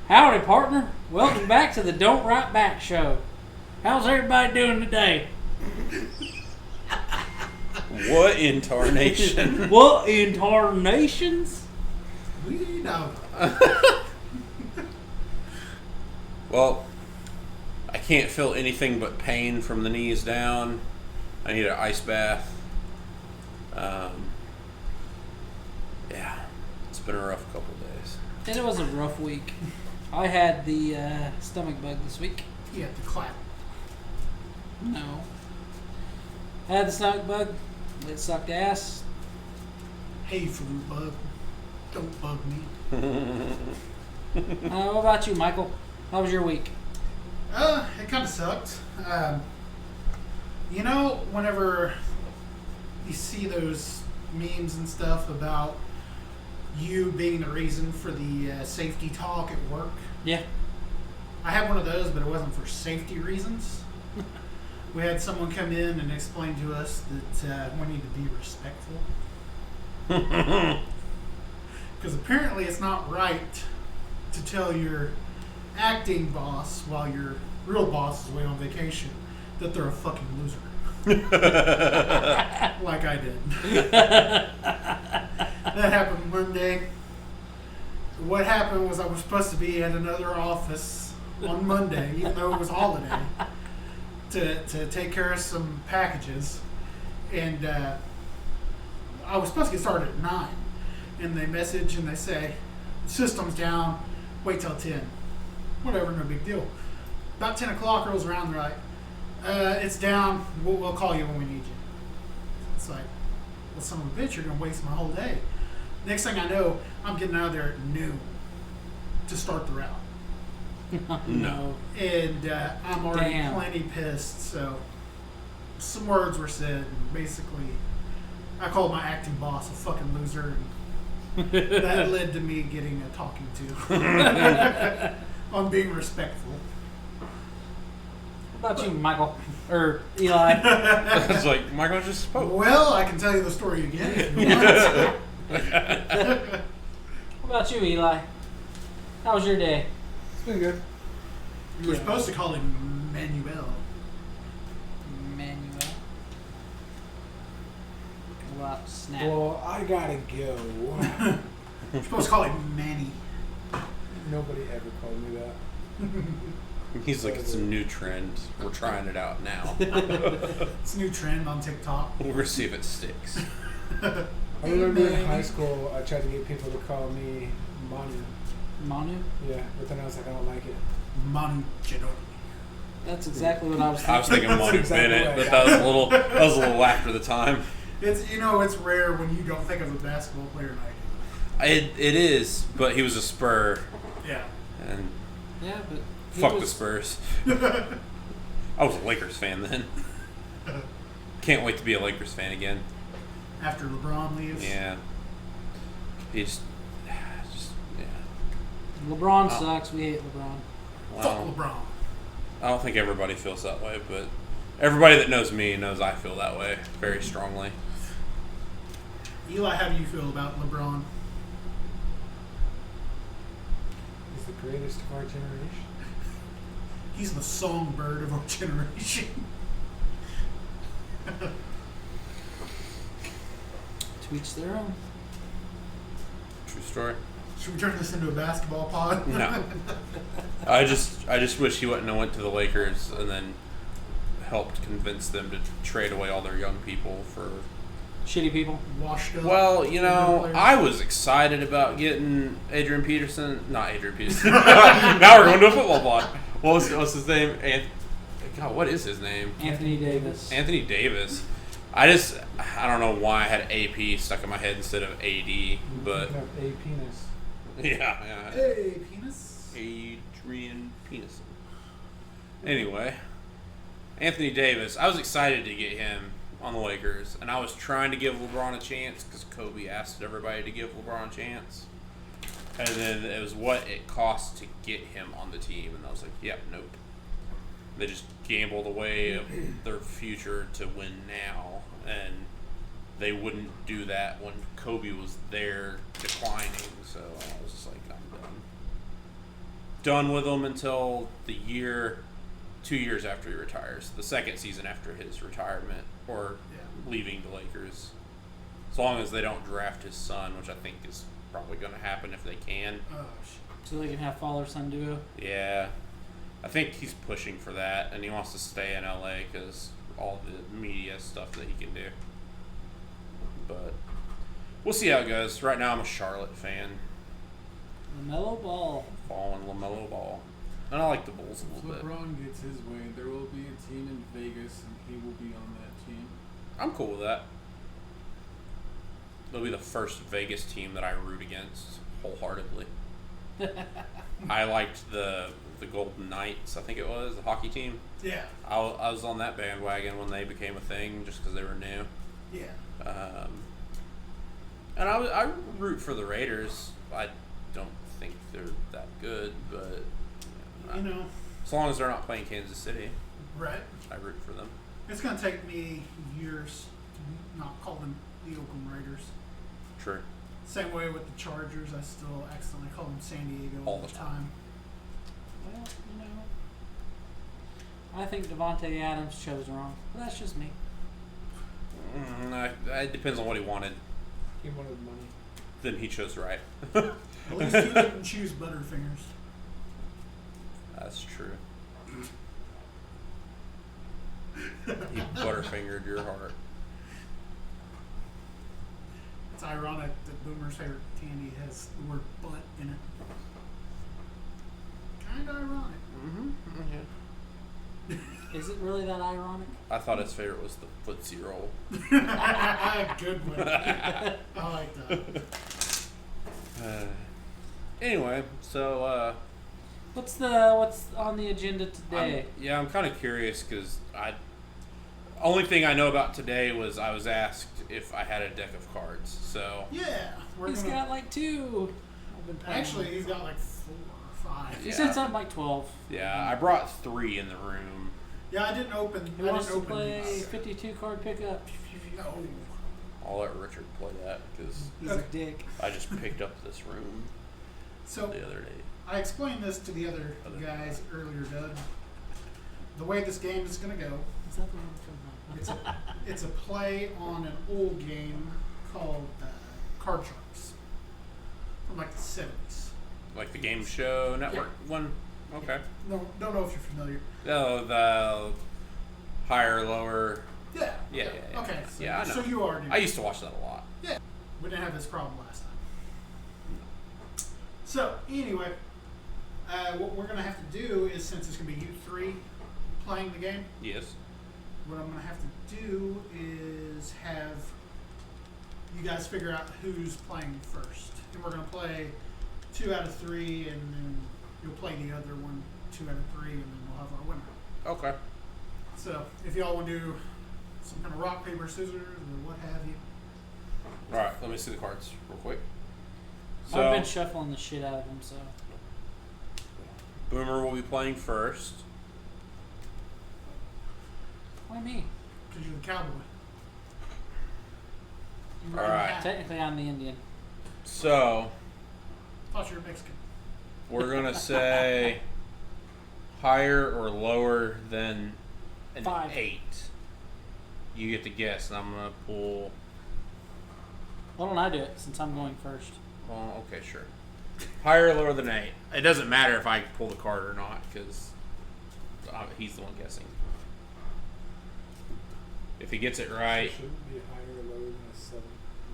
Howdy, partner. Welcome back to the Don't Write Back show. How's everybody doing today? What in tarnation? What in tarnations? We know. Well, I can't feel anything but pain from the knees down. I need an ice bath. Yeah, it's been a rough couple days. And it was a rough week. I had the stomach bug this week. You have to clap. No. I had the stomach bug. It sucked ass. Hey, flu bug. Don't bug me. What about you, Michael? How was your week? It kind of sucked. Whenever you see those memes and stuff about you being the reason for the safety talk at work. Yeah. I had one of those, but it wasn't for safety reasons. We had someone come in and explain to us that we need to be respectful. Because apparently it's not right to tell your acting boss while your real boss is away on vacation that they're a fucking loser. Like I did. That happened Monday. What happened was I was supposed to be at another office on Monday, even though it was holiday, to take care of some packages. And I was supposed to get started at 9. And they message and they say, the system's down, wait till 10. Whatever, no big deal. About 10 o'clock rolls around, they're like, it's down, we'll call you when we need you. It's like, well, son of a bitch, you're going to waste my whole day. Next thing I know, I'm getting out of there at noon to start the route. No. And I'm already Damn. plenty pissed, so some words were said. And basically, I called my acting boss a fucking loser, and that led to me getting a talking to on being respectful. What about you, Michael? Or Eli? I was like, Michael just spoke. Well, I can tell you the story again if you want. What about you, Eli? How was your day? It's been good. You were supposed to call him Manuel. Manuel. What about Snap? Well, I gotta go. You're supposed to call him Manny. Nobody ever called me that. He's like, it's a new trend. We're trying it out now. It's a new trend on TikTok. We'll see if it sticks. I remember in high school, I tried to get people to call me Manu. Manu? Yeah, but then I was like, I don't like it. Manu Ginobili. That's exactly what I was thinking. I was thinking Monty exactly Bennett, right. but that was a little after the time. It's rare when you don't think of a basketball player and I It is, but he was a Spur, do. Yeah. and Yeah, but he fuck the was- Spurs. I was a Lakers fan then. Can't wait to be a Lakers fan again. After LeBron leaves. Yeah. He's just yeah. LeBron Oh. sucks. We hate LeBron. Fuck Well, LeBron. I don't think everybody feels that way, but everybody that knows me knows I feel that way very strongly. Eli, how do you feel about LeBron? He's the greatest of our generation. He's the songbird of our generation. To each their own. True story. Should we turn this into a basketball pod? No. I just wish he wouldn't have went to the Lakers and then helped convince them to trade away all their young people for. Shitty people. Washed up. Well, you know, players. I was excited about getting Adrian Peterson. Not Adrian Peterson. Now we're going to a football pod. What's his name? God, what is his name? Anthony Davis. Anthony Davis. I don't know why I had AP stuck in my head instead of AD, but You have a penis. yeah. Hey, penis. Adrian Peterson. Anyway, Anthony Davis. I was excited to get him on the Lakers, and I was trying to give LeBron a chance because Kobe asked everybody to give LeBron a chance. And then it was what it cost to get him on the team, and I was like, yeah, nope. They just gambled away their future to win now, and they wouldn't do that when Kobe was there declining, so I was just like, I'm done. done with him until 2 years after he retires. The second season after his retirement or leaving the Lakers. As long as they don't draft his son, which I think is probably going to happen if they can. Oh, shit. So they can have father-son duo. Yeah. I think he's pushing for that, and he wants to stay in LA because all the media stuff that he can do. But we'll see how it goes. Right now, I'm a Charlotte fan. LaMelo Ball. Following LaMelo Ball. And I like the Bulls a If little bit. LeBron gets his way, there will be a team in Vegas, and he will be on that team. I'm cool with that. It'll be the first Vegas team that I root against wholeheartedly. I liked the Golden Knights, I think it was, the hockey team. Yeah. I was on that bandwagon when they became a thing just because they were new. Yeah. And I root for the Raiders. I don't think they're that good, but You know, as long as they're not playing Kansas City, right. I root for them. It's going to take me years to not call them the Oakland Raiders. True. Same way with the Chargers. I still accidentally call them San Diego All the time. Well, you know, I think Devontae Adams chose wrong, but that's just me. It depends on what he wanted. He wanted money. Then he chose right. At least you didn't choose Butterfingers. That's true. He butterfingered your heart. It's ironic that Boomer's favorite candy has the word butt in it. Kind of ironic. Mm-hmm. Is it really that ironic? I thought his favorite was the Footsie Roll. Good one. I like that. Anyway, so What's on the agenda today? I'm kind of curious because only thing I know about today was I was asked if I had a deck of cards. So Yeah. He's got like 2. I've been playing. Actually, he's got like 4 or 5. He Yeah. said something like 12. yeah, I brought 3 in the room. Yeah, I didn't open. He I wants didn't to open play these. 52 card pickup. No. I'll let Richard play that because He's a dick. I just picked up this room So the other day. I explained this to the other guys earlier, Doug. The way this game is going to go, Is that the one it's it's a play on an old game called Cardsharks from like the 70s. Like the Game Show Network one? Okay. No, don't know if you're familiar. Oh, the higher, lower. Yeah. Yeah. Okay. So, Yeah, I know. So you already. I used to watch that a lot. Yeah. We didn't have this problem last time. So anyway, what we're gonna have to do is, since it's gonna be you 3 playing the game, Yes. what I'm gonna have to do is have you guys figure out who's playing first, and we're gonna play 2 out of 3, and then you'll play the other one 2 out of 3, and then we'll have our winner. Okay. So if y'all want to do some kind of rock paper scissors or what have you. All right. Let me see the cards real quick. So I've been shuffling the shit out of them, so. Boomer will be playing first. Why me? Because you're the cowboy. All right. Technically, I'm the Indian. So Thought you were Mexican. we're gonna say higher or lower than an 5. 8. You get to guess, and I'm gonna pull. Why don't I do it since I'm going first? Well, okay, sure. Higher or lower than 8. It doesn't matter if I pull the card or not, because he's the one guessing. If he gets it right, Should it be higher or lower than a 7?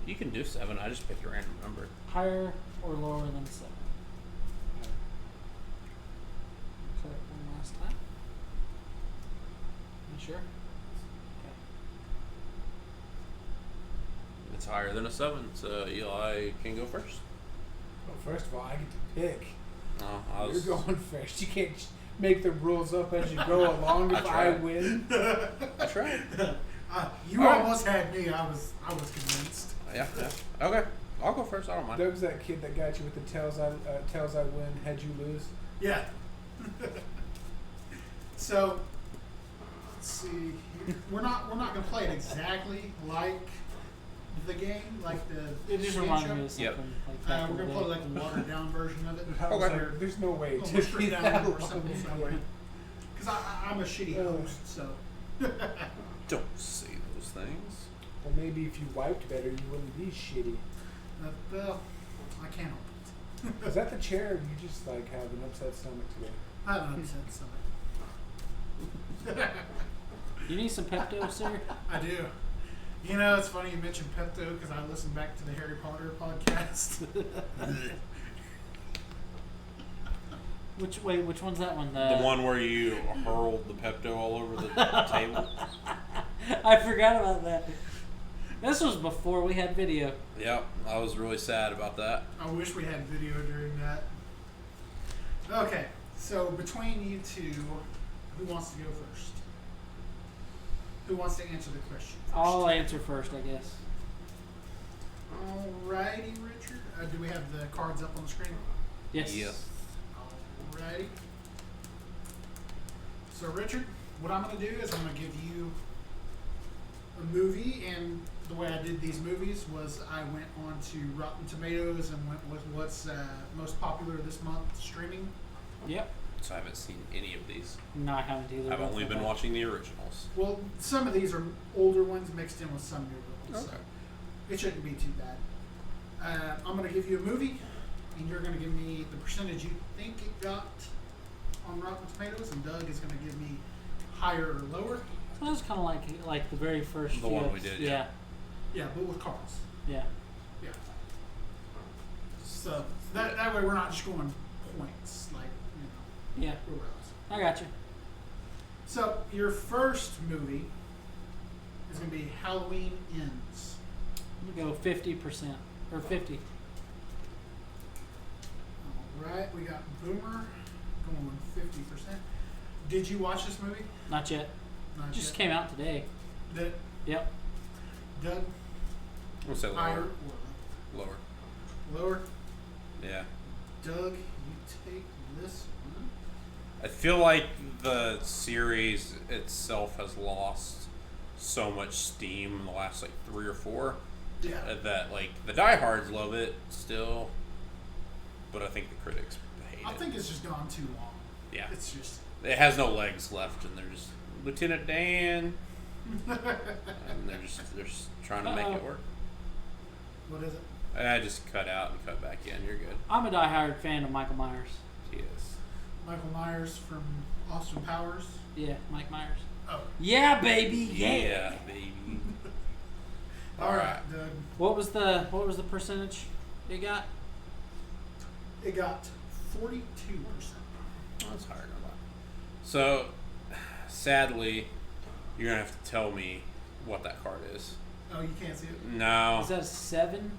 you can do 7. I just picked a random number. Higher or lower than 7? Try it one last time. You sure? Okay. It's higher than a 7, so Eli can go first. Well, first of all, I get to pick. Oh, I was, You're going first. You can't make the rules up as you go along. I If I tried. win, I tried. You All right. almost had me. I was convinced. Yeah. Okay. I'll go first. I don't mind. Doug's that kid that got you with the tails I win, head you lose. Yeah. So let's see. We're not gonna play it exactly like the game, like the It just game reminded show. me of Yep. something like back We're in gonna the play day. like a watered down version of it. I was Okay. like, there's no way. We'll to strip be down that or something that way. Because I'm a shitty host, so. Don't say those things. Well, maybe if you wiped better, you wouldn't be shitty. Well, I can't help it. Is that the chair? Or you just like have an upset stomach today? I have an upset stomach. You need some Pepto, sir? I do. You know, it's funny you mentioned Pepto because I listened back to the Harry Potter podcast. Which one's that one? The one where you hurled the Pepto all over the table. I forgot about that. This was before we had video. Yep, I was really sad about that. I wish we had video during that. Okay, so between you two, who wants to go first? Who wants to answer the question first? I'll answer first, I guess. Alrighty, Richard. Do we have the cards up on the screen? Yes. Yes. Alrighty. So, Richard, what I'm going to do is I'm going to give you a movie, and the way I did these movies was I went on to Rotten Tomatoes and went with what's most popular this month streaming. Yep. So I haven't seen any of these. No, I haven't either. I've only been watching the originals. Well, some of these are older ones mixed in with some newer ones. Okay. So it shouldn't be too bad. I'm going to give you a movie, and you're going to give me the percentage you think it got on Rotten Tomatoes, and Doug is going to give me higher or lower. So that's kind of like the very first The few one we episodes. did, yeah. Yeah, but with cards. Yeah. Yeah. So that way we're not just going points, like, Yeah. regardless. I got you. So your first movie is going to be Halloween Ends. I'm gonna go 50% or 50. All right, we got Boomer going 50%. Did you watch this movie? Not yet. Not Just yet. came out today. Did it? Yep. Doug? We'll say Higher lower. or Lower. lower? Yeah. Doug, you take this one. I feel like the series itself has lost so much steam in the last like 3 or 4 Yeah. that like the diehards love it still, but I think the critics hate I it. think it's just gone too long. Yeah. It's just. It has no legs left, and they're just Lieutenant Dan, and they're just trying to make it work. What is it? And I just cut out and cut back in. You're good. I'm a diehard fan of Michael Myers. Yes. Michael Myers from Austin Powers. Yeah, Mike Myers. Oh. Yeah, baby. Yeah, baby. All right, Doug. What was the percentage you got? It got 42%. Oh, that's higher than that. So, sadly, you're gonna have to tell me what that card is. Oh, you can't see it? No. Is that a 7?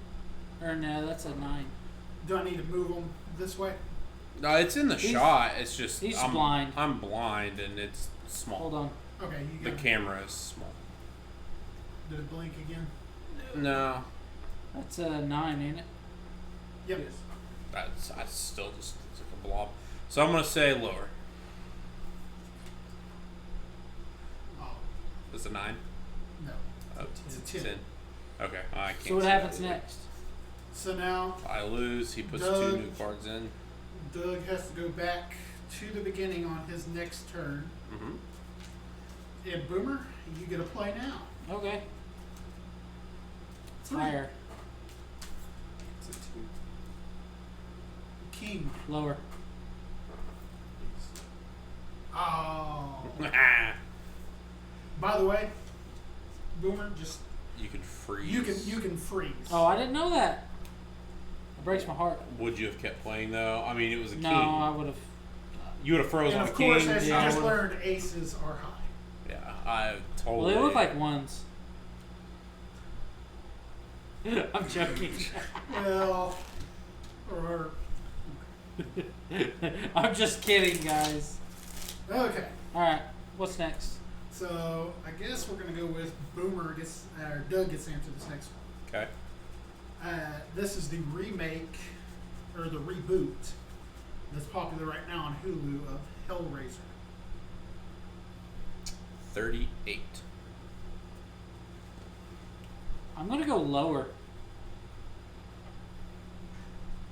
Or no, that's a 9. Do I need to move them this way? No, it's in the He's- shot. It's just he's I'm blind. I'm blind and it's small. Hold on. Okay, you The got it. camera is small. Did it blink again? No, That's a 9, ain't it? Yep. that's still just it's like a blob. So I'm gonna say lower. Oh, It's a 9. no. Oh, It's a 10. 10. Okay, I can't. So what see happens that either. next? So now I lose. He puts Doug. 2 new cards in. Doug has to go back to the beginning on his next turn. Mm-hmm. And Boomer, you get a play now. Okay. Three. Higher. It's a 2. King. Lower. Oh. By the way, Boomer, just You can freeze. you can freeze. Oh, I didn't know that. It breaks my heart. Would you have kept playing though? I mean, it was a No, king. I would have. You would have frozen And a of king. course, as you yeah, I just would've- learned, aces are high. Yeah, I totally. Well, they look like ones. I'm joking. Well, or I'm just kidding, guys. okay. All right, what's next? So I guess we're gonna go with Boomer gets or Doug gets to answer this next one. Okay. This is the remake or the reboot that's popular right now on Hulu of Hellraiser. 38. I'm gonna go lower.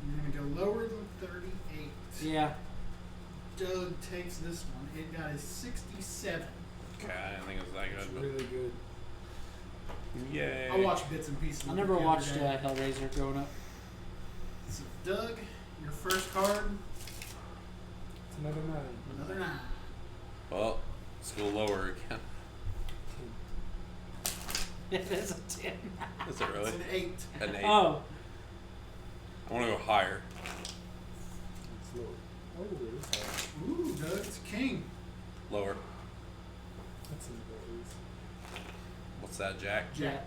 You're going to go lower than 38. Yeah. Doug takes this one. It got a 67. Okay, I didn't think it was that It's good, but really good. yay. I watched bits and pieces. I of never it the watched other day. Hellraiser growing up. So, Doug, your first card, It's another 9. another 9. Well, let's go lower again. It is a 10. Is it really? It's an 8. An 8. Oh. I want to go higher. It's low. Oh, it is high. Ooh, Doug, it's a king. Lower. That's in the bellies. What's that, Jack? Jack.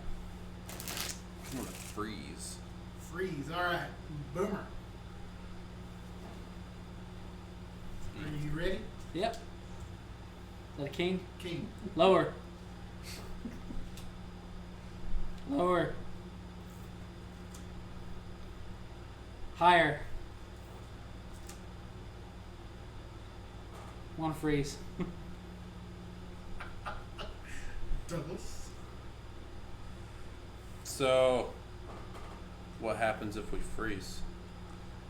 I'm gonna freeze. Freeze. All right. Boomer. Are you ready? Yep. Is that a king? King. Lower. Lower. Higher. One freeze. Douglas. So, what happens if we freeze?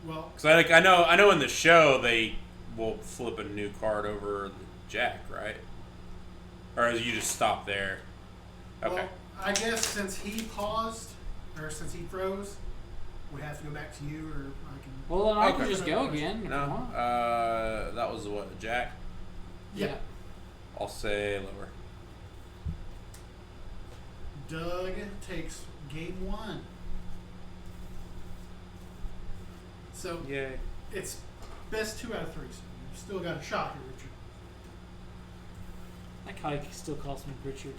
Well, Because I know in the show they will flip a new card over the Jack, right? Or you just stop there. Okay. well, I guess since he paused, or since he froze, we have to go back to you, or I can. Well, then I can Okay. just go again. If you No. want. That was what, a Jack? Yeah. I'll say lower. Doug takes game 1. So Yay. it's best 2 out of 3. So you still got a shot here, Richard. That guy still calls me Richard.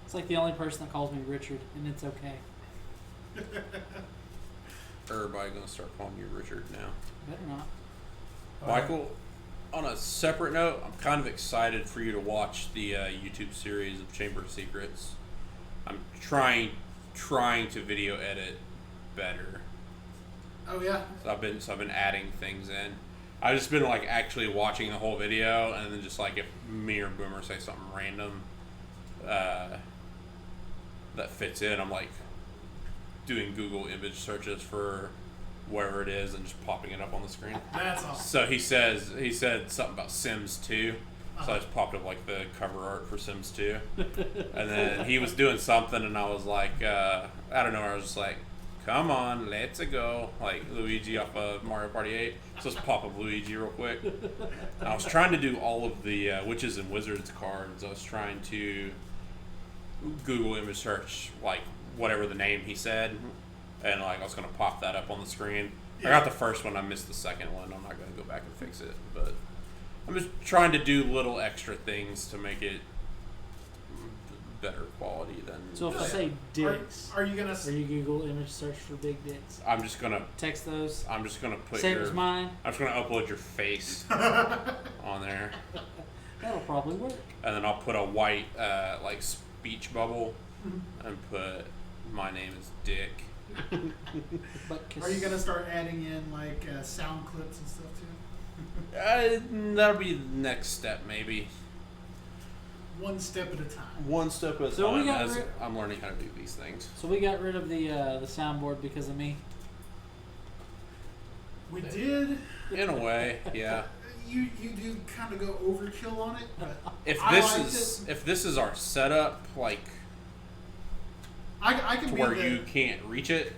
It's like the only person that calls me Richard, and it's okay. Everybody gonna start calling you Richard now. Better not. Michael, on a separate note, I'm kind of excited for you to watch the YouTube series of Chamber of Secrets. I'm trying to video edit better. Oh yeah. So I've been adding things in. I've just been like actually watching the whole video, and then just like if me or Boomer say something random that fits in, I'm like doing Google image searches for wherever it is and just popping it up on the screen. That's awesome. So he said something about Sims 2. So I just popped up like the cover art for Sims 2. And then he was doing something, and I was like, I don't know, I was just like, come on, let's go. Like Luigi off of Mario Party 8. So let's pop up Luigi real quick. And I was trying to do all of the Witches and Wizards cards. I was trying to Google image search like whatever the name he said. And like I was going to pop that up on the screen. I got the first one, I missed the second one. I'm not going to go back and fix it. But I'm just trying to do little extra things to make it better quality than. So if I say dicks, Are you gonna? or you Google image search for big dicks, I'm just gonna text those. put Same your. as mine. I'm just gonna upload your face on there, That'll probably work. and then I'll put a white like speech bubble, and put my name is Dick. But Are you gonna start adding in like sound clips and stuff too? That'll be the next step, maybe. One step at a time. One step at a So we time got as rid- I'm learning how to do these things. So we got rid of the soundboard because of me. We did. In a way, yeah. You do kind of go overkill on it, but If I this liked is it. if this is our setup, like I can to be where the, you can't reach it,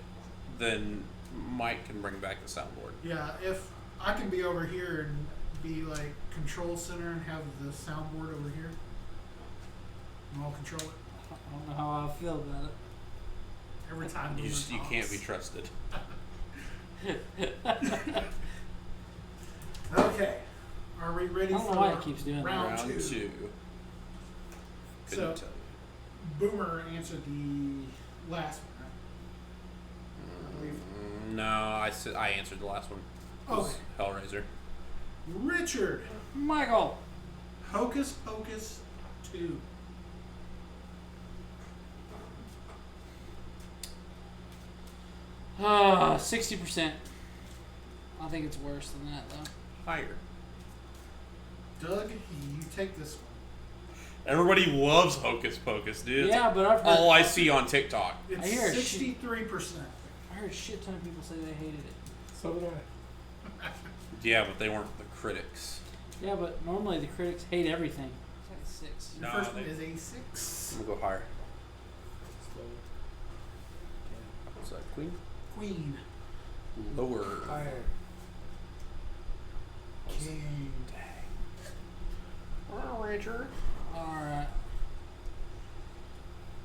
then Mike can bring back the soundboard. Yeah, if I can be over here and be like control center and have the soundboard over here, and I'll control it I don't know how I feel about it. every time. You Boomer you can't be talks. trusted. Okay, are we ready I don't for know why it keeps doing that. round Round two? two. So- Couldn't tell you. Boomer answered the last one, right? No, I answered the last one. It was Okay. Hellraiser. Richard, Michael. Hocus Pocus 2. Ah, 60%. I think it's worse than that though. Higher. Doug, you take this one. Everybody loves Hocus Pocus, dude. It's Yeah, but I've heard all I see on TikTok. It's I hear 63%. I heard a shit ton of people say they hated it. So did I. Yeah, but they weren't the critics. Yeah, but normally the critics hate everything. It's like a 6. Your No, first they- one is a 6. I'm gonna go higher. Slow. What's that, Queen? Queen. Lower. Higher. King. Oh, Richard. Alright.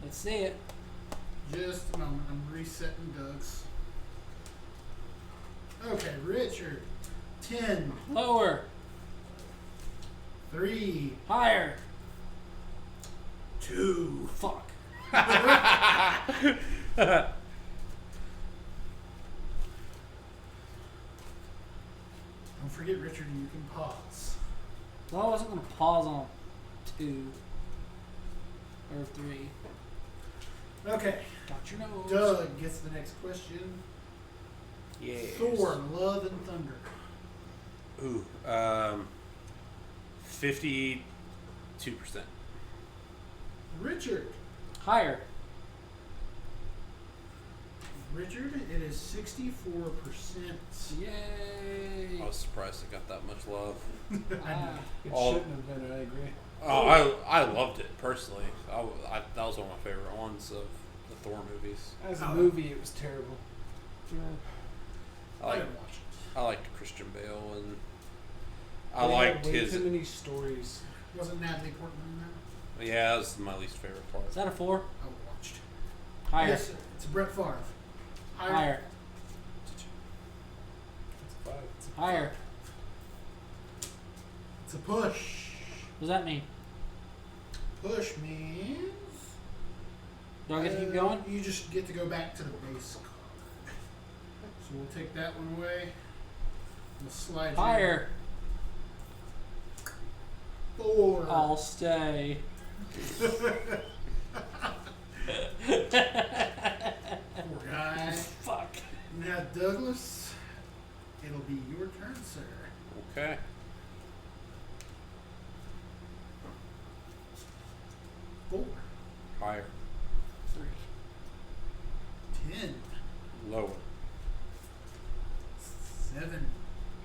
Let's see it. Just a moment. I'm resetting Doug's. Okay, Richard. 10. Lower. 3. Higher. 2. Fuck. Don't forget, Richard, you can pause. Well, I wasn't going to pause on 2 or 3. Okay. Got your nose. Doug gets the next question. Yes. Thor, Love and Thunder. Ooh, 52%. Richard. Higher. Richard, it is 64%. Yay. I was surprised it got that much love. I know. It All- shouldn't have been, I agree. Oh, I loved it personally. That was one of my favorite ones of the Thor movies. As a Oh. movie, it was terrible. I I liked, didn't watch it. I liked Christian Bale and I They had liked way his. too many stories. Wasn't Natalie Portman in that? Yeah, that was my least favorite part. Is that a 4? I watched. Higher. Yes, it's Brett Favre. Higher. It's 5. It's Higher. It's a push. What does that mean? Push means. Do I get to keep going? You just get to go back to the base card. So we'll take that one away. We'll slide you Higher. 4. I'll stay. Poor guy. Fuck. Now, Douglas, it'll be your turn, sir. Okay. 4. Higher. 3. 10. Lower. 7.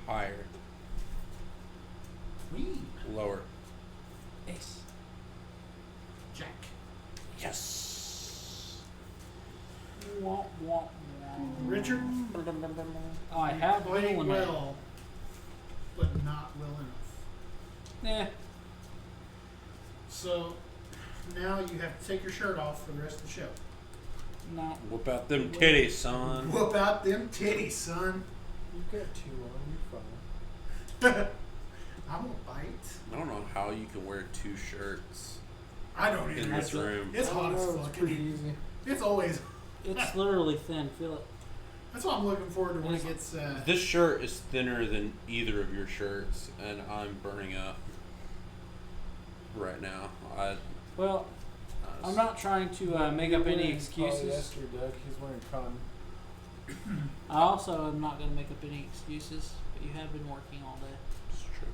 Higher. Queen. Lower. Ace. Jack. Yes. Womp, womp, womp. Richard. I have Playing one. well, but not well enough. Nah. So now you have to take your shirt off for the rest of the show. No. Whip out them titties, son. Whoop out them titties, son. You've got 2 on. You're fine. I'm gonna bite. I don't know how you can wear 2 shirts I don't in even. this room. It's hot as Oh, fuck. it's pretty easy. It's always. It's literally thin. Feel it. That's what I'm looking forward to when it gets. This shirt is thinner than either of your shirts, and I'm burning up right now. Well, I'm not trying to make up any excuses. Polyester, Doug. He's wearing cotton. I also am not going to make up any excuses, but you have been working all day. It's true.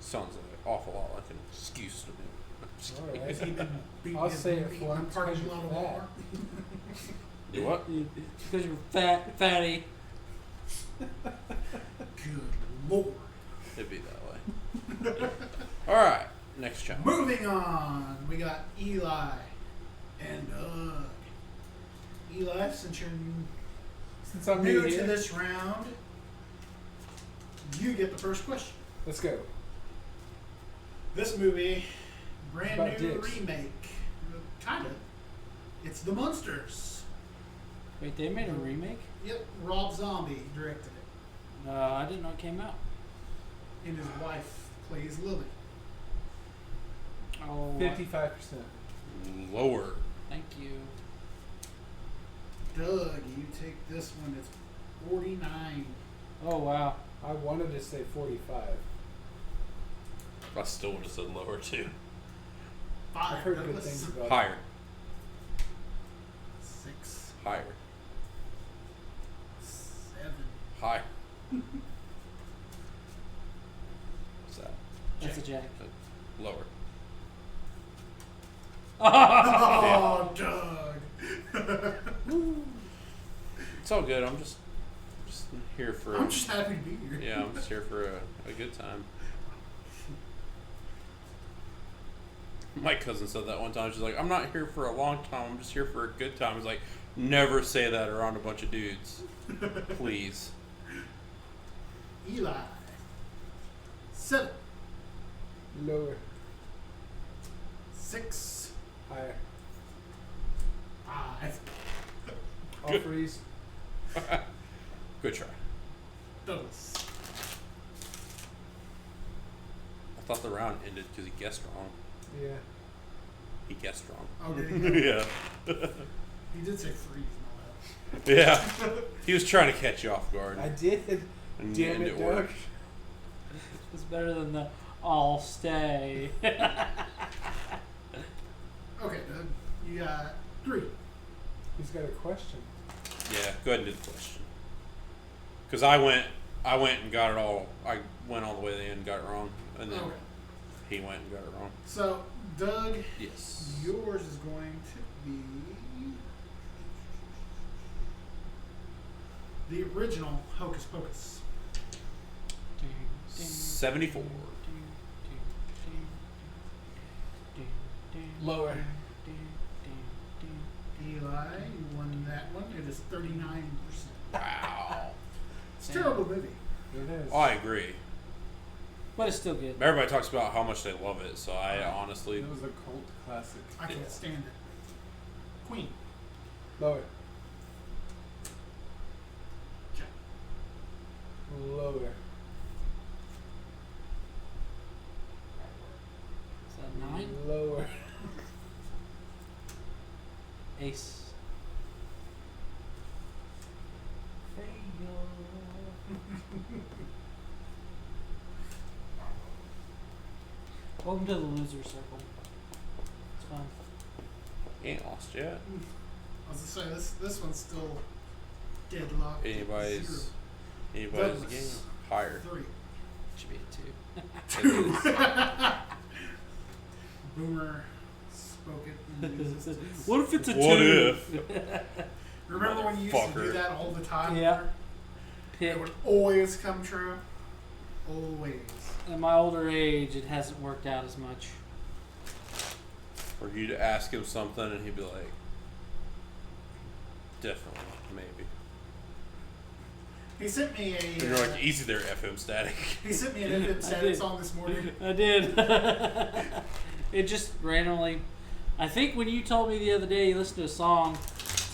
Sounds like an awful lot like an excuse to me. I'm just All kidding. right. Has he been beating I'll his say it meat for in him, the parking it's 'cause lot of you're Walmart? You what? It's because you're fatty. Good lord. It'd be that way. All right, next challenge. Moving on, we got Eli and Doug. Eli, since you're Since I'm new new to here, this round, you get the first question. let's go. This movie, brand About new dicks. remake, kind of. It's The Munsters. Wait, they made a remake? Yep, Rob Zombie directed it, I didn't know it came out. and his wife plays Lily. Oh, 55%. Lower. thank you. Doug, you take this one. It's 49. Oh, wow. I wanted to say 45. I still would have said lower too. 5. I've heard good Douglas. things about Higher. 6. Higher. 7. Higher. What's that? That's a jack. Lower. Oh, Doug. It's all good. I'm just here for. I'm just happy to be here. Yeah, I'm just here for a good time. My cousin said that one time. She's like, I'm not here for a long time. I'm just here for a good time. He's like, never say that around a bunch of dudes. Please. Eli. 7. Lower. 6. Higher. 5. All freeze. Good try. Douglas. I thought the round ended because he guessed wrong. Yeah. He guessed wrong. Oh, did he? Yeah. He did say freeze and all that. Yeah. He was trying to catch you off guard. I did. And Damn it, it Doug. worked. It's better than the "I'll stay." Okay, Doug. You got 3. He's got a question. Yeah, go ahead and do the question. Because I went and got it all. I went all the way to the end and got it wrong. And then Okay. he went and got it wrong. So, Doug, Yes. yours is going to be the original Hocus Pocus. 74. Lower. Eli, you won that one. It is 39%. Wow. It's a terrible movie. It is. Oh, I agree. But it's still good. Everybody talks about how much they love it, so I honestly. It was a cult classic. I can't stand it. Queen. Lower. Jack. Lower. Is that 9? Lower. Ace. Welcome to the loser circle. It's fun. You ain't lost yet. I was gonna say this one's still deadlocked. at Anybody's 0. game Douglas. higher. 3. Should be a 2. Boomer spoke it in existence. What if it's a 2? What if? Remember when you used to do Motherfucker. that all the time? Yeah. It Pick. would always come true. Always. In my older age, it hasn't worked out as much. For you to ask him something and he'd be like, definitely, maybe. He sent me a. And you're like, easy there, FM Static. He sent me an FM static did. song this morning. I did. It just randomly. I think when you told me the other day you listened to a song,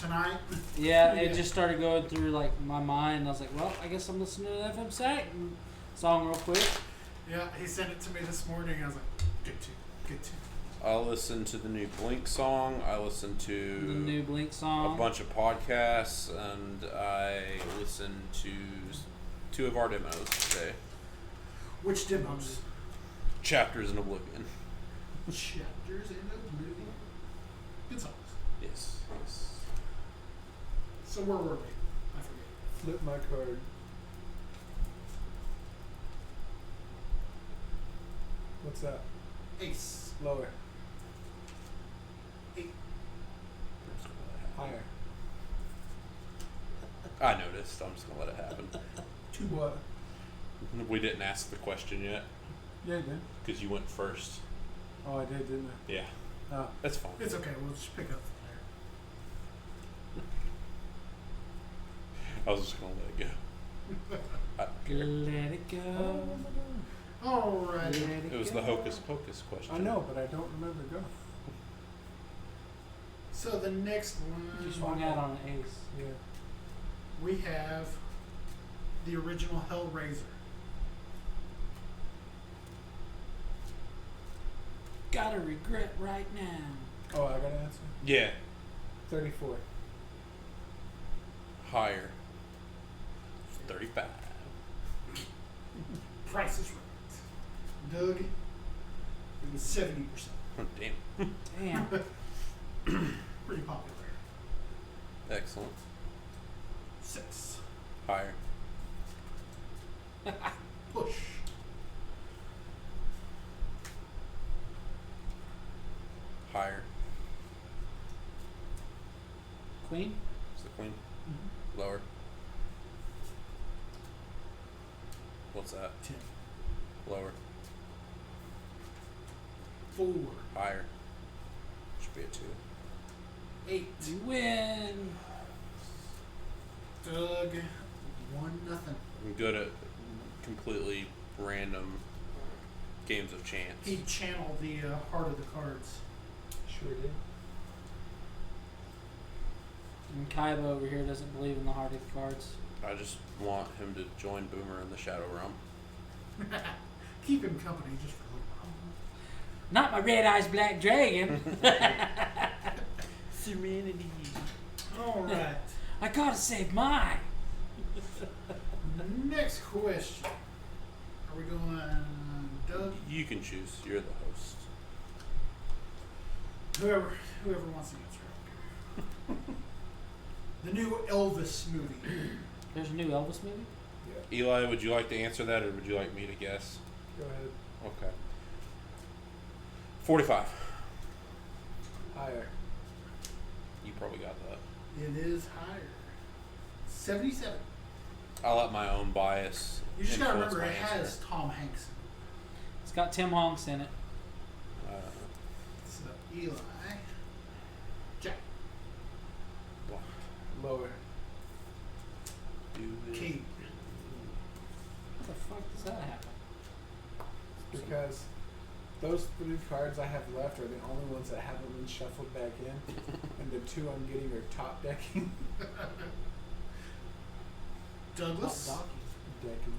Tonight. yeah, Yeah. it just started going through like my mind. And I was like, well, I guess I'm listening to an FM static song real quick. Yeah, he sent it to me this morning. I was like, good tune, good tune. I listened to the new Blink song. I listened The to new Blink a song. bunch of podcasts, and I listened to 2 of our demos today. Which demos? Chapters in Oblivion. Chapters in Oblivion. Good songs. Yes. Yes. So where were we? I forget. Flip my card. What's that? Ace. Lower. 8. I'm just gonna let it happen. Higher. I noticed. I'm just gonna let it happen. 2. What? We didn't ask the question yet Yeah, I did. because you went first. Oh, I did, didn't Yeah, I? Oh. that's fine. It's okay. We'll just pick up from I was just gonna let it go. I don't care. Let it go. there. Alright. It was the hocus pocus question. I know, but I don't remember go. So the next You one swung out on an ace. Yeah. we have the original Hellraiser. Gotta regret right now. Oh, I got an answer. Yeah, 34. higher. 35. Price is right. Doug, it was 70%. Oh, damn. Damn. Pretty popular. Excellent. 6. Higher. Push. Higher. Queen. Is the queen lower? What's that? 10. Lower. 4. Higher. Should be a 2. 8. You win. Doug. 1-0. I'm good at completely random games of chance. He channeled the heart of the cards. Sure did. And Kaiba over here doesn't believe in the heart of the cards. I just want him to join Boomer in the Shadow Realm. Keep him company just for a little while. Not my red eyes black dragon. Serenity. All right. I gotta save mine. Next question. Are we going Doug? You can choose. You're the host. Whoever wants to answer. The new Elvis movie. There's a new Elvis movie. Yeah. Eli, would you like to answer that, or would you like me to guess? Go ahead. Okay. 45. Higher. You probably got that. It is higher. 77. I'll let my own bias. You just gotta influence remember my it answer. has Tom Hanks. It's got Tim Honks in it. So Eli. Jack. Lower. Kate. How the fuck does that happen? Because those 3 cards I have left are the only ones that haven't been shuffled back in, and the 2 I'm getting are top decking. Douglas. Hot Decking.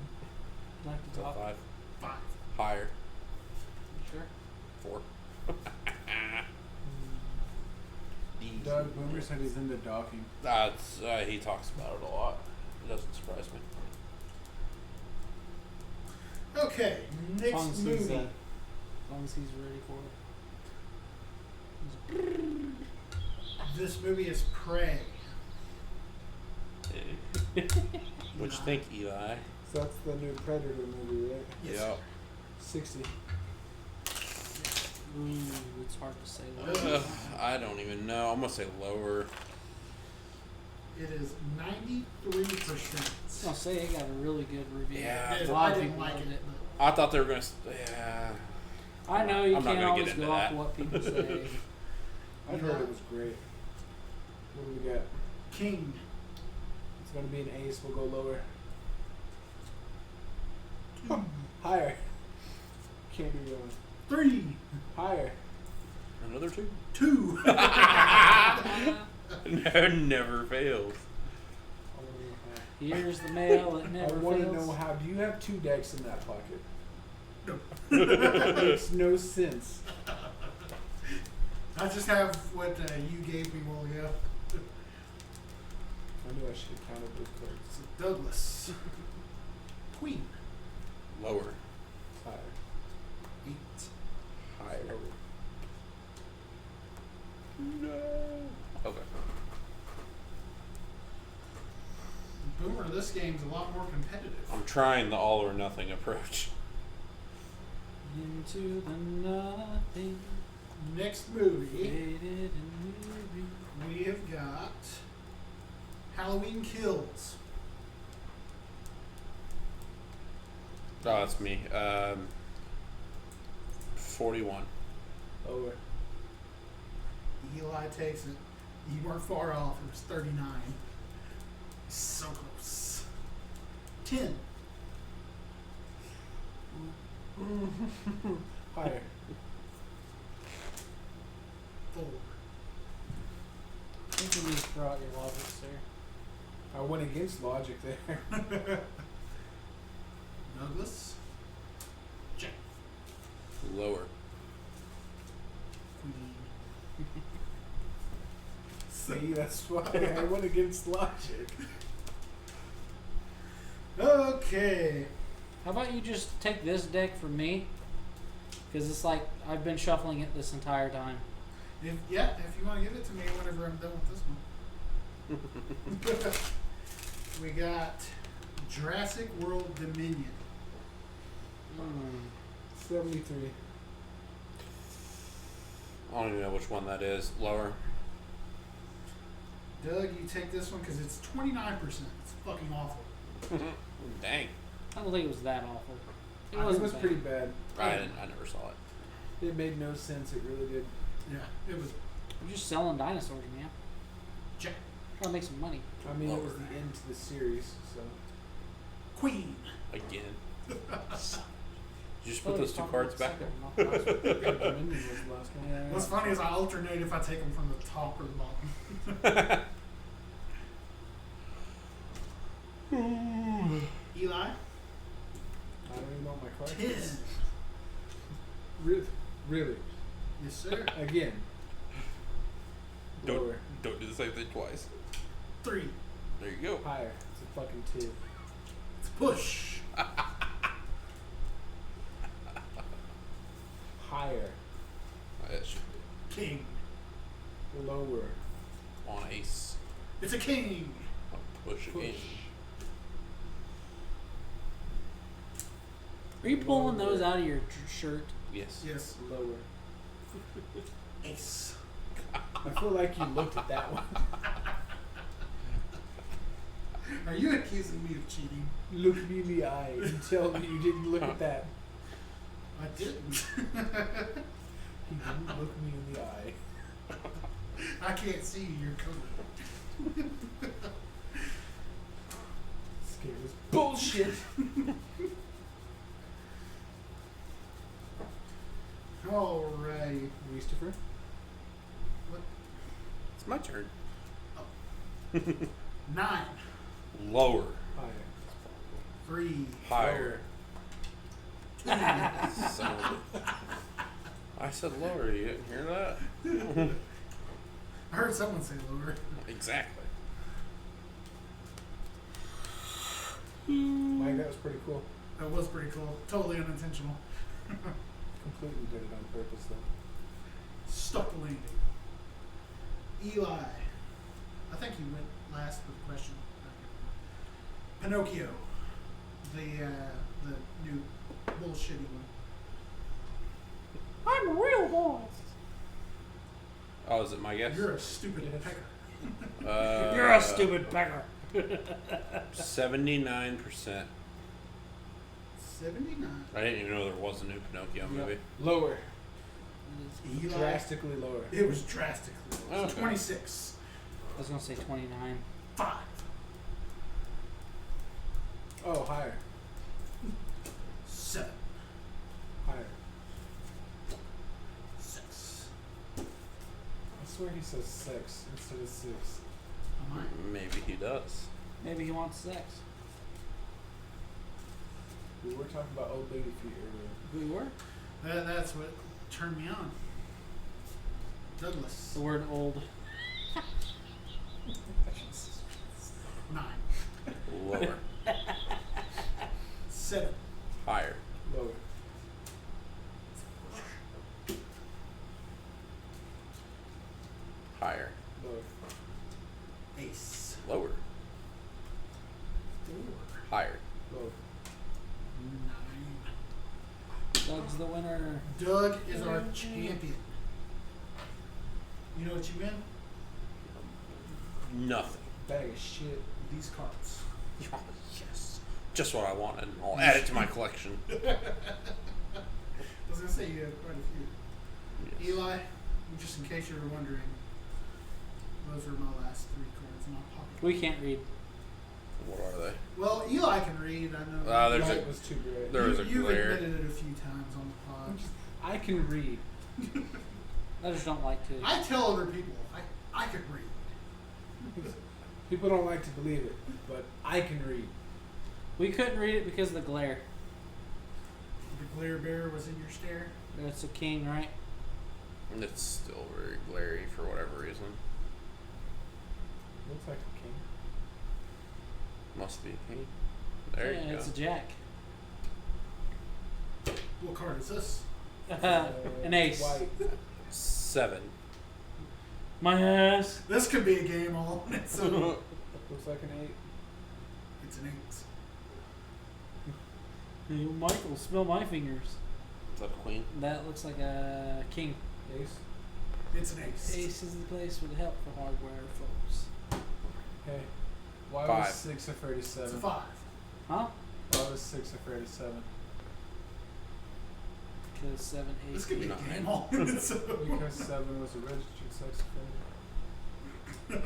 dog. Like to talk. 5. 5. Higher. You sure? 4. Doug Boomer said he's into docking. That's he talks about it a lot. It doesn't surprise me. Okay. As long Next as he's, movie. as long as he's ready for it. This movie is Prey. What'd you think, Eli? So that's the new Predator movie, right? Yes, Yeah. 60. Ooh, it's hard to say. I don't even know. I'm gonna say lower. It is 93%. I was gonna say it got a really good review. Yeah, It is. A lot I of didn't people like loved it. I thought they were gonna. Yeah. I know you I'm not can't gonna always get into go off that. of what people say. I heard it was great. What do we got? King. It's gonna be an ace. We'll go lower. Higher. Can't be wrong. 3. Higher. Another 2. 2. Never fails. I wanna know how. Here's the mail. It I never want to fails. know how. Do you have 2 decks in that pocket? No. That makes no sense. I just have what you gave me a while ago. I knew I should have counted those cards. So Douglas. Queen. Lower. Higher. 8. Higher. No. Okay. Boomer, this game's a lot more competitive. I'm trying the all or nothing approach. Into the nothing. Next movie, Faded and weary. we have got Halloween Kills. Oh, that's me. 41. Lower. Eli takes it. You weren't far off. It was 39. So close. 10. Higher. 4. I think you need to throw out your logic, sir. I went against logic there. Douglas. Jack. Lower. Queen. See, that's why I went against logic. Okay. How about you just take this deck from me? Because it's like I've been shuffling it this entire time. If you want to give it to me whenever I'm done with this one. We got Jurassic World Dominion. 73. I don't even know which one that is. Lower. Doug, you take this one because it's 29%. It's fucking awful. Dang. I don't think it was that awful. It It wasn't was bad. pretty bad. I never saw it. It made no sense. It really did. Yeah, it was. You're just selling dinosaurs, man. Jack. Trying to make some money. I mean, it was Lower. the end to the series, so. Queen. Again. You just Oh, put those two cards back there. Dominion was the last one. Yeah. What's funny is I alternate if I take them from the top or the bottom. Eli? I don't even know what my card 10. is. Really? Yes, sir. Again. Don't Lower. don't do the same thing twice. 3. There you go. Higher. It's a fucking 2. It's push. Higher. That should King. Lower. be on ace. It's a king. Push again. Are you pulling Lower. those out of your shirt? Yes. Yes. Lower. Ace. I feel like you looked at that one. Are you accusing me of cheating? Look me in the eye and tell me you didn't look at that. I didn't. He didn't look me in the eye. I can't see you. You're covered. Scared as bullshit. Alright. Christopher. What? It's my turn. 9. Lower. Higher. 3. Higher. Son of a- I said lower. You didn't hear that? I heard someone say lower. Exactly. Mike, that was pretty cool. That was pretty cool. Totally unintentional. Completely did it on purpose, though. Stuck landing. Eli. I think you went last with the question. Pinocchio. The new bullshitty one. I'm a real boy. Oh, is it my guess? You're a stupid Yes. pecker. You're a stupid pecker. 79%. 79. I didn't even know there was a new Pinocchio movie. Lower. Eli. Drastically lower. It was drastically low. Okay. 26. I was gonna say 29. 5. Oh, higher. 7. Higher. 6. I swear he says 6 instead of 6. Am I? Maybe he does. Maybe he wants sex. We were talking about old lady feet earlier. We were. That's what turned me on. Douglas. The word old. 9. Lower. 7. Higher. Lower. Higher. Lower. Ace. Lower. 4. Higher. Lower. 9. Doug's the winner. Doug is our champion. You know what you win? Nothing. Bag of shit. These cards. Oh, yes. Just what I wanted. I'll add it to my collection. I was gonna say you have quite a few. Yes. Eli, just in case you were wondering, those are my last 3 cards in my pocket. We can't read. What are they? Well, Eli can read. I know. There's Light a- was too great. there was a You've glare. admitted it a few times on the pod. I can read. I just don't like to. I tell other people I can read. People don't like to believe it, but I can read. We couldn't read it because of the glare. The glare bear was in your stare. That's a king, right? And it's still very glary for whatever reason. Looks like a king. Must be a king. There yeah, you go. it's a jack. What card is this? An ace. White. 7. My ass. This could be a game all on its own. Looks like an 8. It's an 8. Hey, Michael, smell my fingers. Is that a queen? That looks like a king. Ace. It's an ace. Ace is the place with help for hardware folks. Hey, why 5. was 6 afraid of It's 7? a 5. Huh? Why was 6 afraid of 7? Because 7, 8. This could be a 9. game all in itself. Because 7 was a registered sex offender.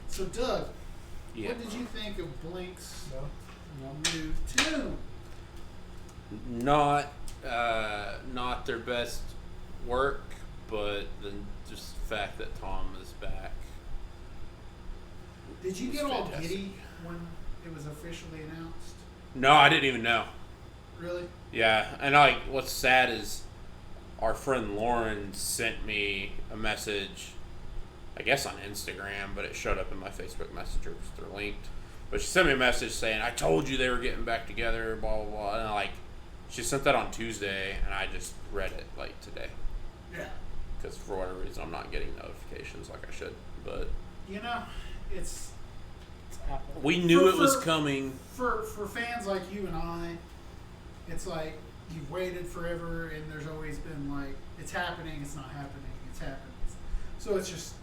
So, Doug, Yeah. what did you think of Blink's No? new tune? Not their best work, but just the fact that Tom is back. Did you It's get all fantastic. giddy when it was officially announced? No, I didn't even know. Really? Yeah, and what's sad is our friend Lauren sent me a message, I guess on Instagram, but it showed up in my Facebook Messenger because they're linked. But she sent me a message saying, "I told you they were getting back together," blah blah blah. And she sent that on Tuesday, and I just read it today Yeah. because for whatever reason I'm not getting notifications like I should. But You know, it's It's Apple. we knew it was For- coming. for fans like you and I. It's like you've waited forever, and there's always been like it's happening, it's not happening, it's happening. So it's just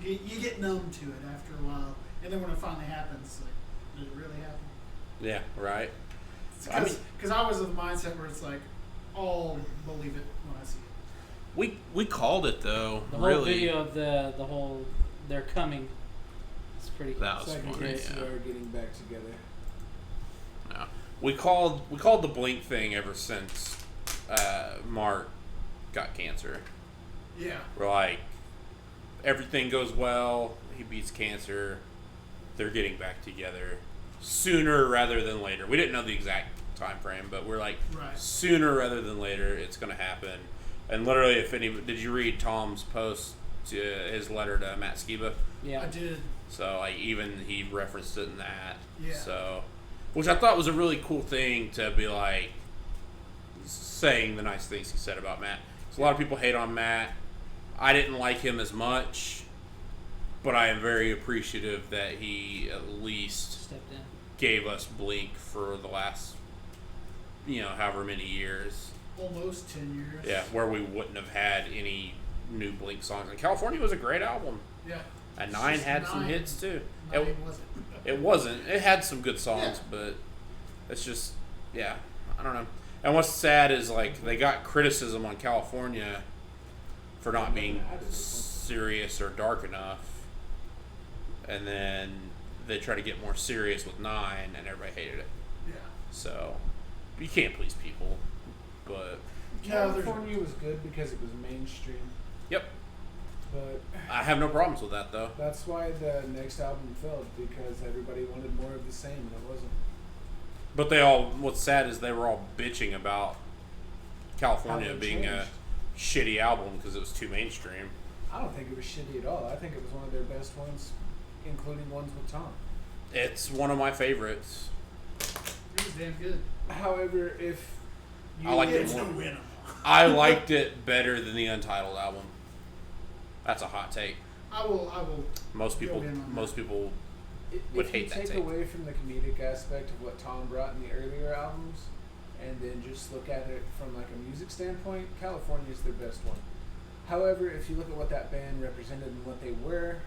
you get numb to it after a while, and then when it finally happens, like, did it really happen? Yeah, right. I mean- Because I was of the mindset where it's like, I'll believe it when I see it. We called it though. The whole really. video of the whole they're coming. It's pretty cool. That was Second funny. case Yeah. we are getting back together. No. We called the Blink thing ever since Mark got cancer. Yeah. We're like, everything goes well. He beats cancer. They're getting back together sooner rather than later. We didn't know the exact time frame, but we're like, Right. sooner rather than later, it's going to happen. And literally, did you read Tom's post to his letter to Matt Skiba? Yeah. I did. So even he referenced it in that. Yeah. So, which I thought was a really cool thing to be like saying the nice things he said about Matt. So a lot of people hate on Matt. I didn't like him as much, but I am very appreciative that he at least Stepped in. gave us Blink for the last, however many years. Almost 10 years. Yeah, where we wouldn't have had any new Blink songs. And California was a great album. Yeah. And It's 9 just had some 9. hits too. 9 wasn't. It wasn't. It had some good songs, Yeah. but it's just, I don't know. And what's sad is they got criticism on California for not being serious or dark enough, and then they try to get more serious with 9, and everybody hated it. Yeah. So you can't please people, but No, there's- California was good because it was mainstream, yep, but I have no problems with that though. that's why the next album failed, because everybody wanted more of the same and it wasn't. But what's sad is they were all bitching about California How they being a changed. shitty album because it was too mainstream. I don't think it was shitty at all. I think it was one of their best ones, including ones with Tom. It's one of my favorites. It was damn good. However, if you I liked it It's more. no winner. I liked it better than the Untitled album. That's a hot take. I will. Most people, Go in on that. most people. If would you hate that take take. away from the comedic aspect of what Tom brought in the earlier albums, and then just look at it from like a music standpoint, California is their best one. However, if you look at what that band represented and what they were,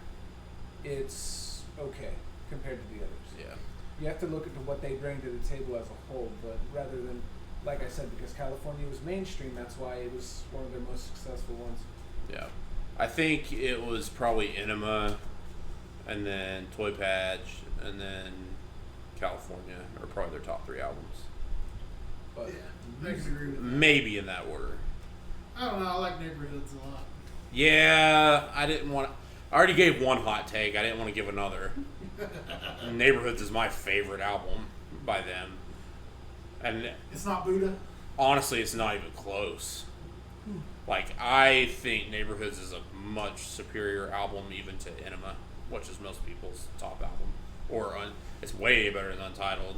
it's okay compared to the others. Yeah. You have to look at what they bring to the table as a whole, but rather than, like I said, because California was mainstream, that's why it was one of their most successful ones. Yeah. I think it was probably Enema, and then Toy Patch, and then California are probably their top 3 albums. But Yeah, I can agree with that. Maybe in that order. I don't know. I like Neighborhoods a lot. Yeah, I didn't want. I already gave one hot take. I didn't want to give another. Neighborhoods is my favorite album by them, and It's not Buddha. honestly, it's not even close. I think Neighborhoods is a much superior album even to Enema, which is most people's top album. It's way better than Untitled.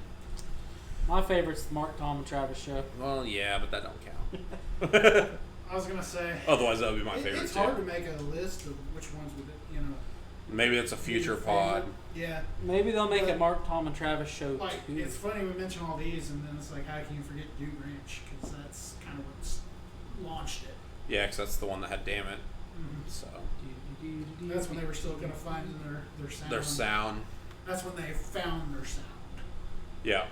My favorite's the Mark, Tom, and Travis show. Well, yeah, but that don't count. I was gonna say. Otherwise, that would be my It's favorite hard to too. make a list of which ones would Maybe it's a future your pod. favorite. Yeah. Maybe they'll make But- it Mark, Tom, and Travis show Like too. it's funny we mention all these, and then it's like, how can you forget Dude Ranch? Because that's kind of what's launched it. Yeah, 'cause that's the one that had Damn It. So That's when they were still kind of finding their sound. their sound, That's when they found their sound. yeah.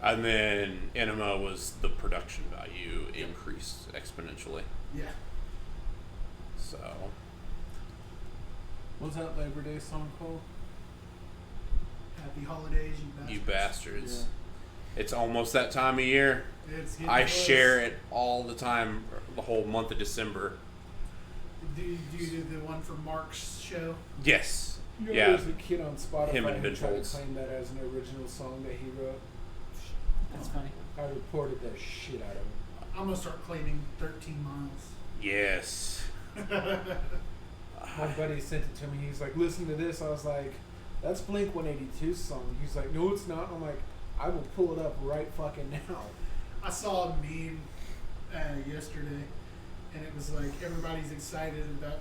And then Enema was the production value increased exponentially. Yeah. So What's that Labor Day song called? Happy holidays, you you bastards. bastards. It's almost that time of year. It's getting I close. share it all the time, the whole month of December. Do you do the one from Mark's show? Yes. You know, Yeah. there's a kid on Spotify Him and who Ben tried to Folds. claim that as an original song that he wrote. That's funny. I reported the shit out of him. I'm gonna start claiming 13 miles. Yes. My buddy sent it to me. He's like, listen to this. I was like, that's Blink 182's song. He's like, no, it's not. I'm like, I will pull it up right fucking now. I saw a meme yesterday, and it was like everybody's excited about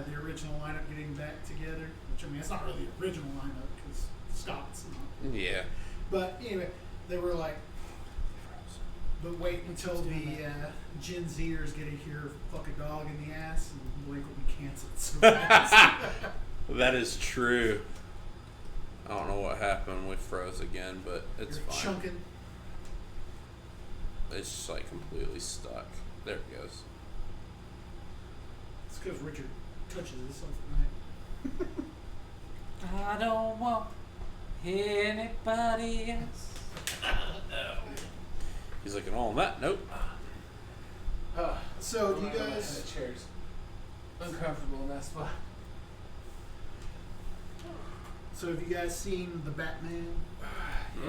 the original lineup getting back together. Which I mean, it's not really the original lineup because Scott's not. Yeah. But anyway, they were like, but wait until the Gen Zers get to hear "fuck a dog in the ass" and Blink will be canceled so fast. That is true. I don't know what happened. We froze again, but it's You're fine. chunking. It's just like completely stuck. There it goes. It's because Richard touches this stuff tonight. I don't want anybody else. He's like, and on that note, So do you That guys? chair's uncomfortable in that spot. So have you guys seen the Batman?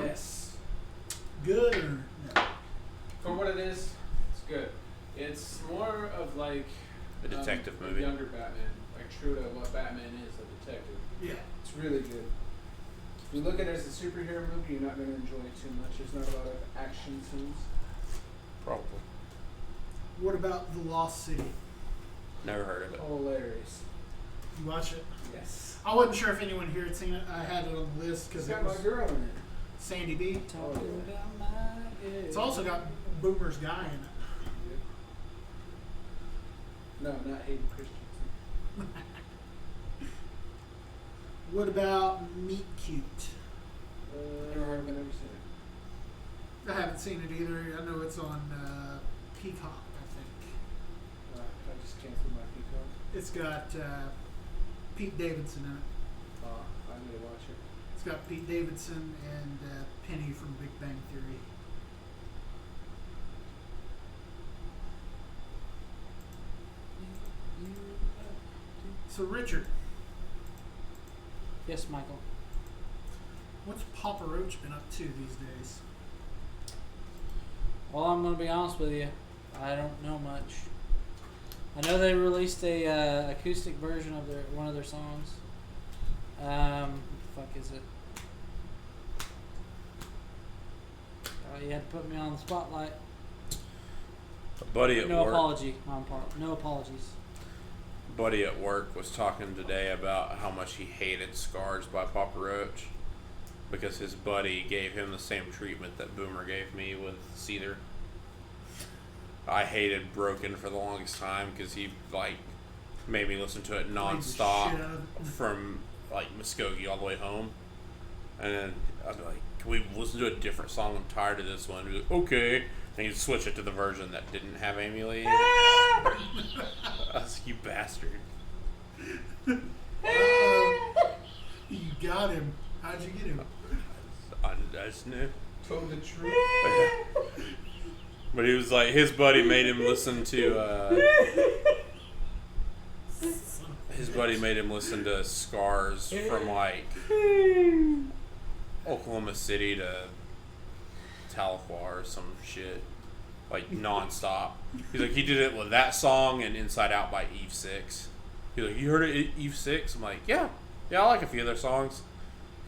Yes. Good or no? For what it is, it's good. It's more of like a detective a movie. younger Batman, like true to what Batman is, a detective. Yeah. It's really good. If you look at it as a superhero movie, you're not going to enjoy it too much. There's not a lot of action scenes. Probably. What about The Lost City? Never heard of it. Hilarious. You watch it? Yes. I wasn't sure if anyone here had seen it. I had it on the list It's because got it my was girl in it. Sandy B. Talking about my head. It's also got Boomer's guy in it. No, not Hayden Christensen. What about Meet Cute? Never heard of it, never seen it. I haven't seen it either. I know it's on Peacock, I think. I just canceled my Peacock. It's got Pete Davidson in it. I need to watch it. It's got Pete Davidson and Penny from Big Bang Theory. So Richard, Yes, Michael. what's Papa Roach been up to these days? Well, I'm gonna be honest with you. I don't know much. I know they released a acoustic version of one of their songs. What the fuck is it? Oh, you had to put me on the spotlight. A buddy at No work. apology. No apologies. Buddy at work was talking today about how much he hated Scars by Papa Roach because his buddy gave him the same treatment that Boomer gave me with Cedar. I hated Broken for the longest time because he like made me listen to it Played the nonstop shit out of it. from like Muskogee all the way home, and then I'd be like, "Can we listen to a different song? I'm tired of this one." He'd be like, "Okay," and he'd switch it to the version that didn't have Amy Lee. I was like, "You bastard!" You got him. How'd you get him? I just knew. Told the truth. But he was like, his buddy made him listen to. His buddy made him listen to Scars from like Oklahoma City to Tahlequah or some shit, like nonstop. He's like, he did it with that song and Inside Out by Eve 6. He's like, you heard of Eve 6? I'm like, yeah, I like a few of their songs.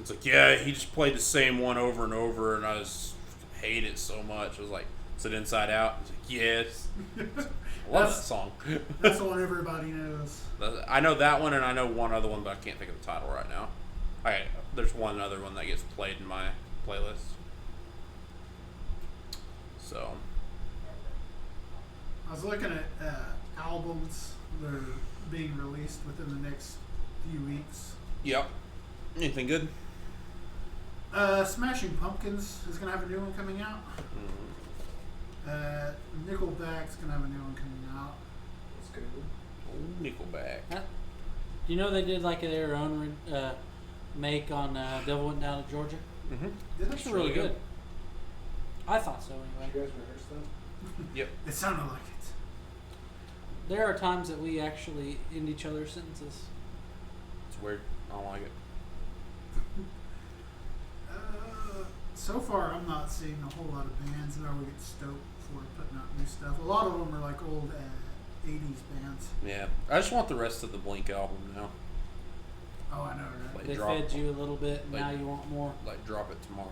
It's like, yeah, he just played the same one over and over, and I just hate it so much. I was like, is it Inside Out? He's like, yes. I love that song. That's the one everybody knows. I know that one, and I know one other one, but I can't think of the title right now. There's one other one that gets played in my playlist. So, I was looking at albums They're being released within the next few weeks. Yep. Anything good? Smashing Pumpkins is going to have a new one coming out. Nickelback's going to have a new one coming out. That's good. Oh, Nickelback. Do you know they did like their own make on Devil Went Down to Georgia? Mm-hmm. Did That's they? really good. I thought so Did anyway. you guys rehearse them? Yep. It sounded like it. There are times that we actually end each other's sentences. It's weird. I don't like it. So far, I'm not seeing a whole lot of bands that I would get stoked for putting out new stuff. A lot of them are like old 80s bands. Yeah. I just want the rest of the Blink album now. Oh, I know, right? Like, They drop, fed you a little bit, and like- now you want more. like, drop it tomorrow.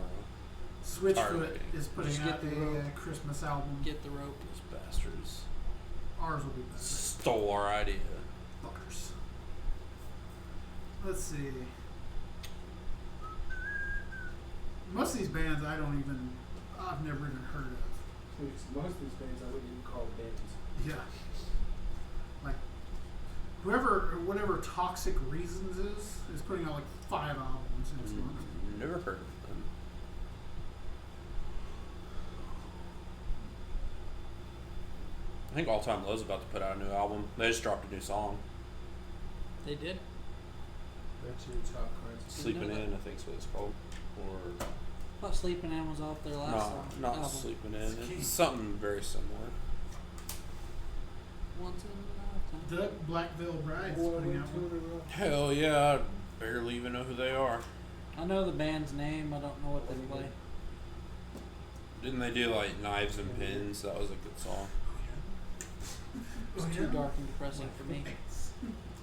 Switchfoot Alright. is putting Just out get the a rope. Christmas album. Get the rope. Those bastards Ours will be better. stole our idea. Fuckers. Let's see. Most of these bands I've never even heard of. Most of these bands I wouldn't even call bands. Yeah. Like, whatever Toxic Reasons is putting out like 5 albums next month. Never heard of them. I think All Time Low's about to put out a new album. They just dropped a new song. They did. That's your top cards. Sleeping know In, I think is what it's called. Or I thought Sleeping In was off their last not album. Sleeping In. It's It's something very similar. Once in a lifetime. The Black Veil Bride's Boy, putting went out to one. the rock. Hell yeah, I barely even know who they are. I know the band's name. I don't know what they play. Didn't they do like Knives and Pins? That was a good song. It's Oh, too yeah? dark and depressing for me.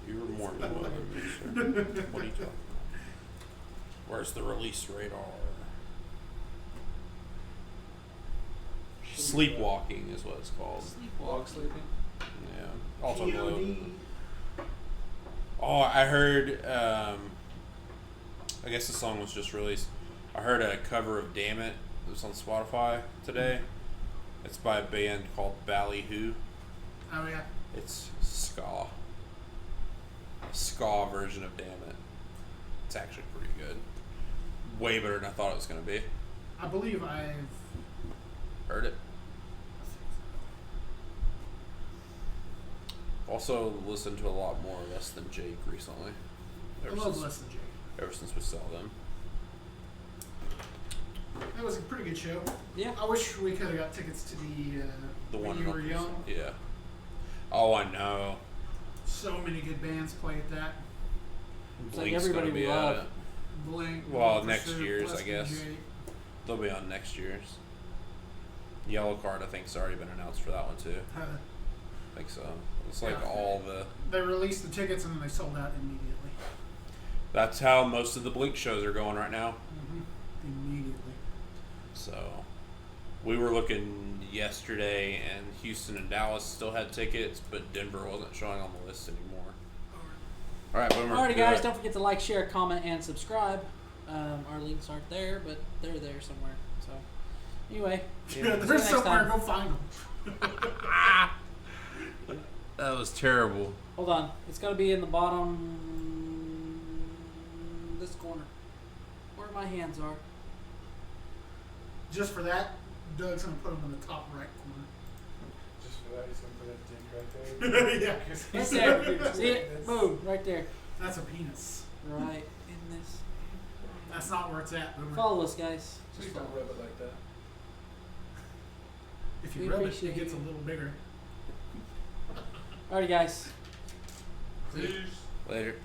You were more than what What are you talking about? Where's the release radar? Sleepwalking is what it's called. Log Sleepwalking. sleeping. Yeah. Also low. POD. Oh, I heard. I guess the song was just released. I heard a cover of "Damn It." It was on Spotify today. It's by a band called Ballyhoo. Oh yeah. It's ska. A ska version of "Damn It." It's actually pretty good. Way better than I thought it was gonna be. I believe I've Heard it. Also listened to a lot more Less Than Jake recently. I love Less Than Jake. Ever since we saw them. That was a pretty good show. Yeah. I wish we could have got tickets to the The when one you in were Upper young. Sun. Yeah. Oh, I know. So many good bands play at that. It's like Blink's everybody gonna be we at love. it. Blink. Well, For next Sure, year's, Less I Than guess. Jake. They'll be on next year's. Yellow Card, I think, has already been announced for that one too. I think so. It's like Yeah. all the. They released the tickets and then they sold out immediately. That's how most of the Blink shows are going right now. Immediately. So, we were looking yesterday, and Houston and Dallas still had tickets, but Denver wasn't showing on the list anymore. All right, Boomer. Alrighty, do guys, it. don't forget to like, share, comment, and subscribe. Our links aren't there, but they're there somewhere. So, anyway, Yeah, See you there's next somewhere. time. Go find them. That was terrible. hold on. It's got to be in the bottom, this corner, where my hands are. Just for that, Doug's gonna put them in the top right corner. Just for that, he's gonna put that dick right there. Yeah. Right there. See it? Boom. Right there. That's a penis. Right in this. That's not where it's at. Boomer. Follow us, guys. Just don't rub it like that. If We you rub it, appreciate it gets a you. little bigger. Alrighty, guys. Later.